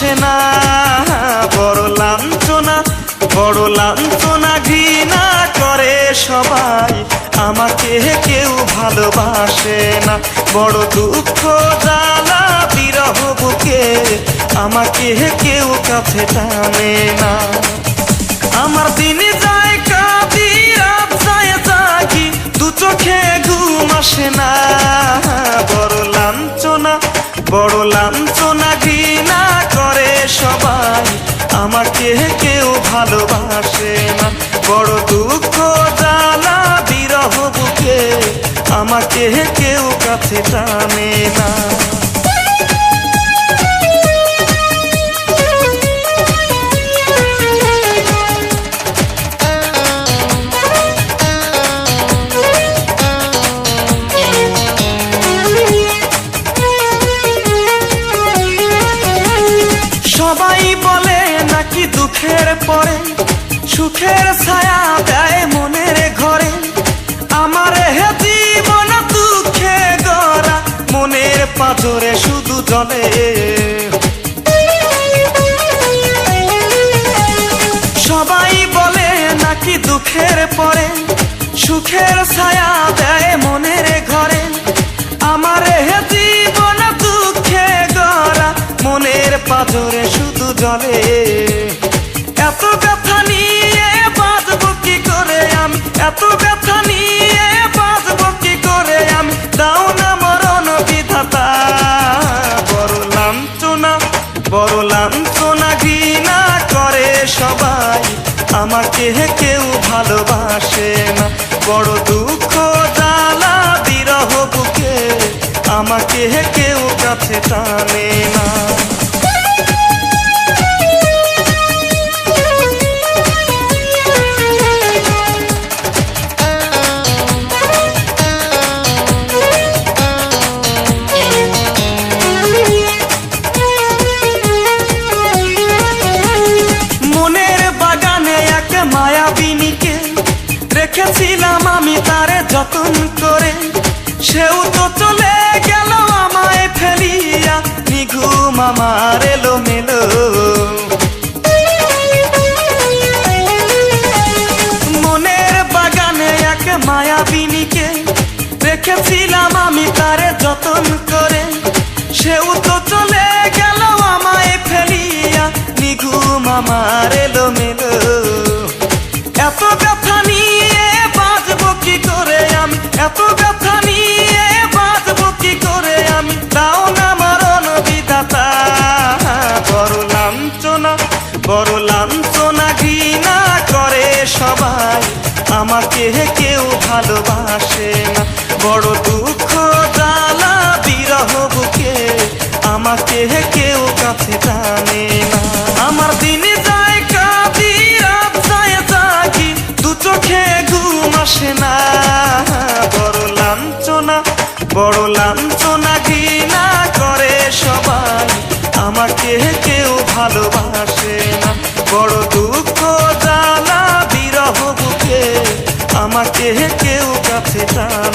আসে না। বড় লাঞ্ছনা ঘৃণা করে সবাই, আমাকে কেউ ভালোবাসে না। বড় দুঃখ জ্বালা বিরহ বুকে, আমাকে কেউ কাছে টানে না। আমার দিন যায় কাঁদি, রাত যায় জাগি, দু চোখে ঘুম আসে না। বড় লাঞ্ছনা ঘৃণা করে সবাই, আমাকে কেউ ভালোবাসে না। বড় দুঃখ জ্বালা বিরহ বুকে, আমাকে কেউ কাছে টানে না। সবাই বলে নাকি দুঃখের পরে সুখের ছায়া দেয় মনের ঘরে। আমার হে জীবন দুঃখে গড়া, মনের পাথরে শুধু জলে। সবাই বলে নাকি দুঃখের পরে সুখের ছায়া দেয় মনের ঘরে। আমার হে জীবন দুঃখে গড়া, মনের পাথরে শুধু জলে। এত ব্যথা নিয়ে বাঁচব কি করে আমি, এত ব্যথা নিয়ে বাঁচব কি করে আমি, দাও না মরণ বিধাতা। বড় লাঞ্ছনা ঘৃণা করে সবাই, আমাকে কেউ ভালোবাসে না। বড় দুঃখ জ্বালা বিরহ বুকে, আমাকে কেউ কাছে টানে না। মায়াবিনীকে রেখেছিলাম আমি তারে যতন করে, সেও তো চলে গেল আমায় ফেলিয়া, নিঘুম আমার এলোমেলো। মনের বাগানে এক মায়াবিনীকে রেখেছিলাম আমি তারে যতন করে, সেও তো চলে গেল আমায় ফেলিয়া, নিঘুম আমার এলোমেলো। এত ব্যথা নিয়ে বাঁচব কি করে আমি, এত ব্যথা নিয়ে বাঁচব কি করে আমি, দাও না মরণ বিধাতা। বড় লাঞ্ছনা ঘৃণা করে সবাই, আমাকে কেউ ভালোবাসে না। বড় দুঃখ জ্বালা বিরহ বুকে, আমাকে কেউ কাছে টানে না। আমার দিন যায় কাঁদি, রাত যায় জাগি, দু চোখে ঘুম আসে না। বড় লাঞ্ছনা ঘৃণা করে সবাই, আমাকে কেউ ভালোবাসে না। বড় দুঃখ জ্বালা বিরহ বুকে, আমাকে কেউ কাছে টানে না।